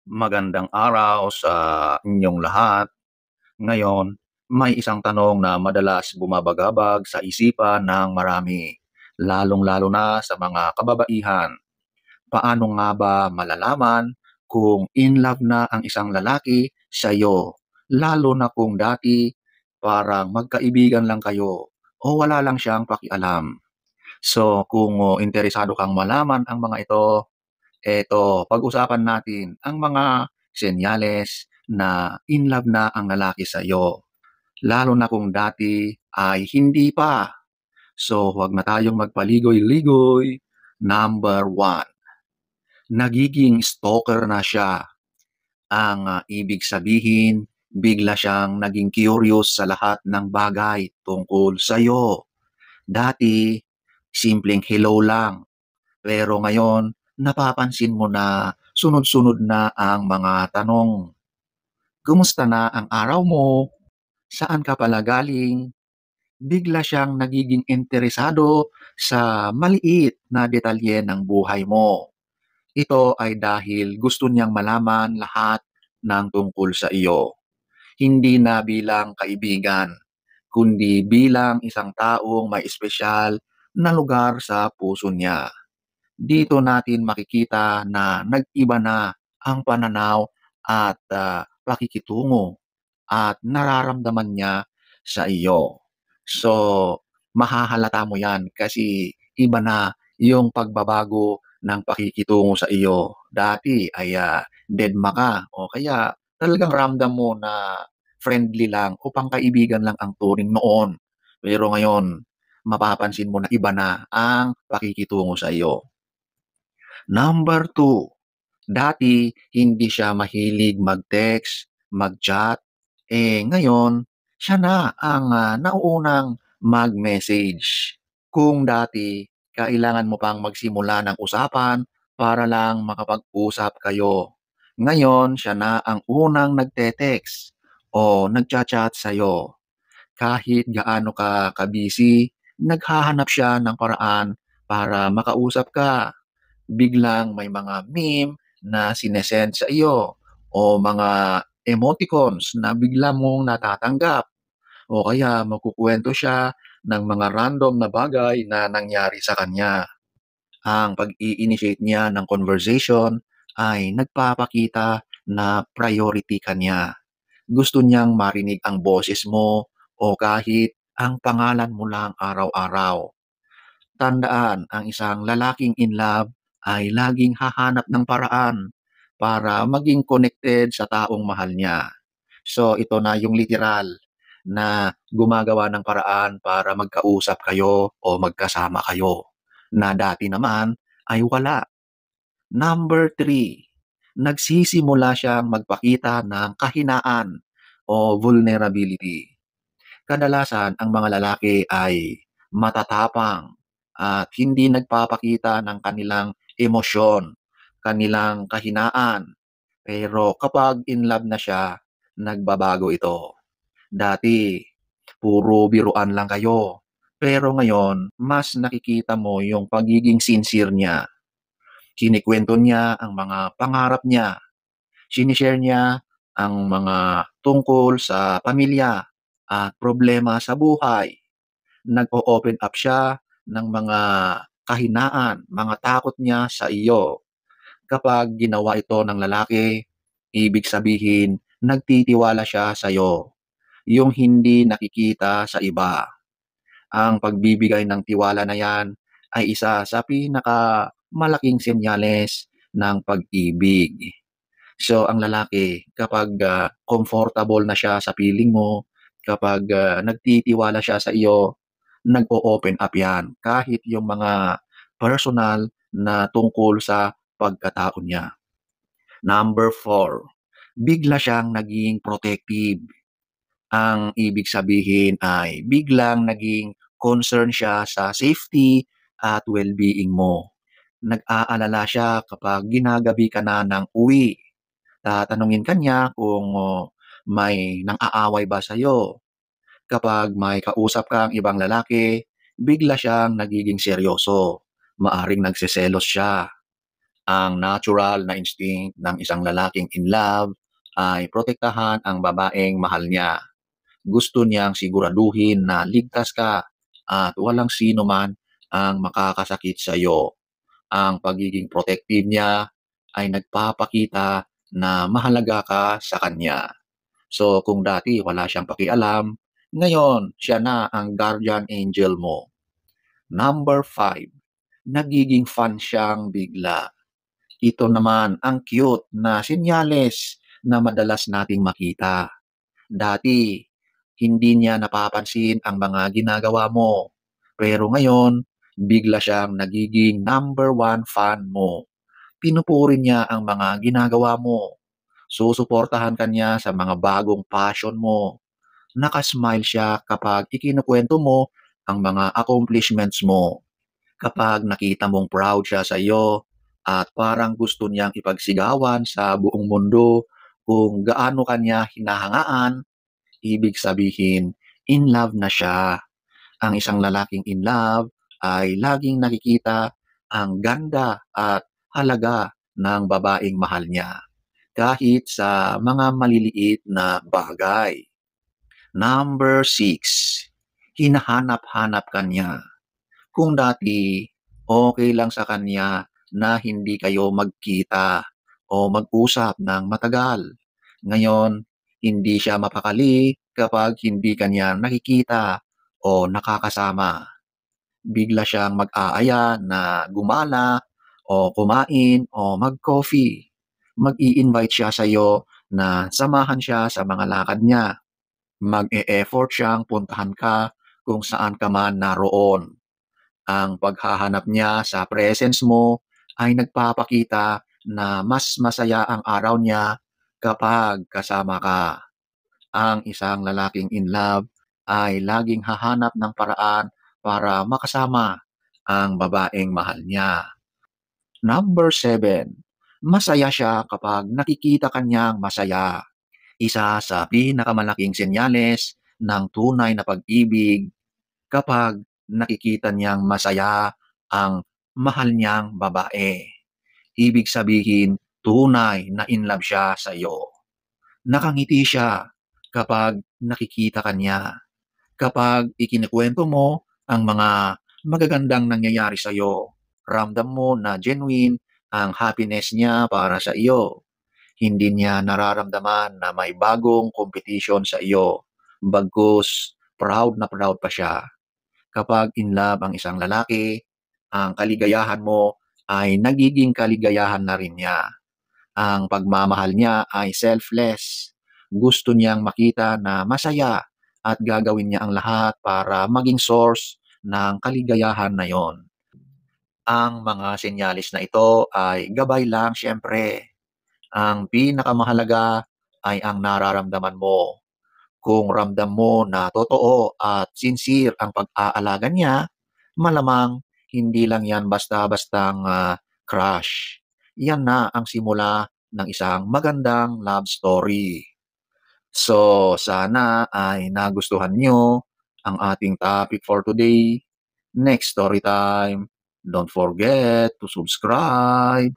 Magandang araw sa inyong lahat. Ngayon, may isang tanong na madalas bumabagabag sa isipan ng marami, lalong-lalo na sa mga kababaihan. Paano nga ba malalaman kung in love na ang isang lalaki sa iyo? Lalo na kung dati parang magkaibigan lang kayo o wala lang siyang pakialam. So, kung interesado kang malaman ang mga ito, eto, pag-usapan natin ang mga senyales na in love na ang lalaki sa'yo, lalo na kung dati ay hindi pa. So, huwag na tayong magpaligoy-ligoy. Number one, nagiging stalker na siya. Ang ibig sabihin, bigla siyang naging curious sa lahat ng bagay tungkol sa'yo. Dati, simpleng hello lang. Pero ngayon, napapansin mo na sunod-sunod na ang mga tanong. Kumusta na ang araw mo? Saan ka pala galing? Bigla siyang nagiging interesado sa maliit na detalye ng buhay mo. Ito ay dahil gusto niyang malaman lahat ng tungkol sa iyo. Hindi na bilang kaibigan, kundi bilang isang taong may espesyal na lugar sa puso niya. Dito natin makikita na nag-iba na ang pananaw at pakikitungo at nararamdaman niya sa iyo. So, mahahalata mo yan kasi iba na yung pagbabago ng pakikitungo sa iyo. Dati ay deadma ka o kaya talagang ramdam mo na friendly lang o pangkaibigan lang ang turing noon. Pero ngayon, mapapansin mo na iba na ang pakikitungo sa iyo. Number two, dati hindi siya mahilig mag-text, mag-chat, ngayon siya na ang nauunang mag-message. Kung dati kailangan mo pang magsimula ng usapan para lang makapag-usap kayo. Ngayon siya na ang unang nagte-text o nagcha-chat sa'yo. Kahit gaano ka ka-busy, naghahanap siya ng paraan para makausap ka. Biglang may mga meme na sinesend sa iyo o mga emoticons na bigla mong natatanggap o kaya magkukuwento siya ng mga random na bagay na nangyari sa kanya. Ang pag-i-initiate niya ng conversation ay nagpapakita na priority ka niya. Gusto niyang marinig ang boses mo o kahit ang pangalan mo lang araw-araw. Tandaan, ang isang lalaking in love ay laging hahanap ng paraan para maging connected sa taong mahal niya. So ito na yung literal na gumagawa ng paraan para magkausap kayo o magkasama kayo na dati naman ay wala. Number three, nagsisimula siyang magpakita ng kahinaan o vulnerability. Kadalasan ang mga lalaki ay matatapang at hindi nagpapakita ng kanilang emosyon, kanilang kahinaan. Pero kapag in love na siya, nagbabago ito. Dati, puro biruan lang kayo. Pero ngayon, mas nakikita mo yung pagiging sincere niya. Kinikwento niya ang mga pangarap niya. Sinishare niya ang mga tungkol sa pamilya at problema sa buhay. Nag-o-open up siya ng mga kahinaan, mga takot niya sa iyo. Kapag ginawa ito ng lalaki, ibig sabihin nagtitiwala siya sa iyo. Yung hindi nakikita sa iba. Ang pagbibigay ng tiwala na yan ay isa sa pinaka malaking senyales ng pag-ibig. So, ang lalaki kapag comfortable na siya sa piling mo, kapag nagtitiwala siya sa iyo, nag-o-open up 'yan kahit yung mga personal na tungkol sa pagkatao niya. Number four, bigla siyang naging protective. Ang ibig sabihin ay biglang naging concern siya sa safety at well-being mo. Nag-aalala siya kapag ginagabi ka na ng uwi. Tatanungin ka niya kung may nang-aaway ba sa'yo. Kapag may kausap kang ibang lalaki, bigla siyang nagiging seryoso. Maaring nagseselos siya. Ang natural na instinct ng isang lalaking in love ay protektahan ang babaeng mahal niya. Gusto niyang siguraduhin na ligtas ka at walang sino man ang makakasakit sa iyo. Ang pagiging protective niya ay nagpapakita na mahalaga ka sa kanya. So kung dati wala siyang pakialam, ngayon siya na ang guardian angel mo. Number 5, nagiging fan siyang bigla. Ito naman ang cute na senyales na madalas nating makita. Dati, hindi niya napapansin ang mga ginagawa mo. Pero ngayon, bigla siyang nagiging number one fan mo. Pinupuri niya ang mga ginagawa mo. Susuportahan ka niya sa mga bagong passion mo. Nakasmile siya kapag ikinukwento mo ang mga accomplishments mo. Kapag nakita mong proud siya sa iyo at parang gusto niyang ipagsigawan sa buong mundo kung gaano kanya hinahangaan, ibig sabihin, in love na siya. Ang isang lalaking in love ay laging nakikita ang ganda at halaga ng babaeng mahal niya, kahit sa mga maliliit na bagay. Number 6, hinahanap-hanap ka niya. Kung dati, okay lang sa kanya na hindi kayo magkita o mag-usap ng matagal. Ngayon, hindi siya mapakali kapag hindi kanya nakikita o nakakasama. Bigla siyang mag-aaya na gumala o kumain o mag-coffee. Mag-i-invite siya sa iyo na samahan siya sa mga lakad niya. Mag-e-effort siyang puntahan ka kung saan ka man naroon. Ang paghahanap niya sa presence mo ay nagpapakita na mas masaya ang araw niya kapag kasama ka. Ang isang lalaking in love ay laging hahanap ng paraan para makasama ang babaeng mahal niya. Number 7, masaya siya kapag nakikita kanyang masaya. Isa sa pinakamalaking senyales ng tunay na pag-ibig kapag nakikita niyang masaya ang mahal niyang babae. Ibig sabihin, tunay na in love siya sa iyo. Nakangiti siya kapag nakikita ka niya. Kapag ikinikwento mo ang mga magagandang nangyayari sa iyo, ramdam mo na genuine ang happiness niya para sa iyo. Hindi niya nararamdaman na may bagong competition sa iyo. Bagkus, proud na proud pa siya. Kapag in love ang isang lalaki, ang kaligayahan mo ay nagiging kaligayahan na rin niya. Ang pagmamahal niya ay selfless. Gusto niyang makita na masaya at gagawin niya ang lahat para maging source ng kaligayahan na yon. Ang mga senyalis na ito ay gabay lang siyempre. Ang pinakamahalaga ay ang nararamdaman mo. Kung ramdam mo na totoo at sincere ang pag-aalaga niya, malamang hindi lang yan basta-bastang crush. Yan na ang simula ng isang magandang love story. So, sana ay nagustuhan nyo ang ating topic for today. Next story time, don't forget to subscribe.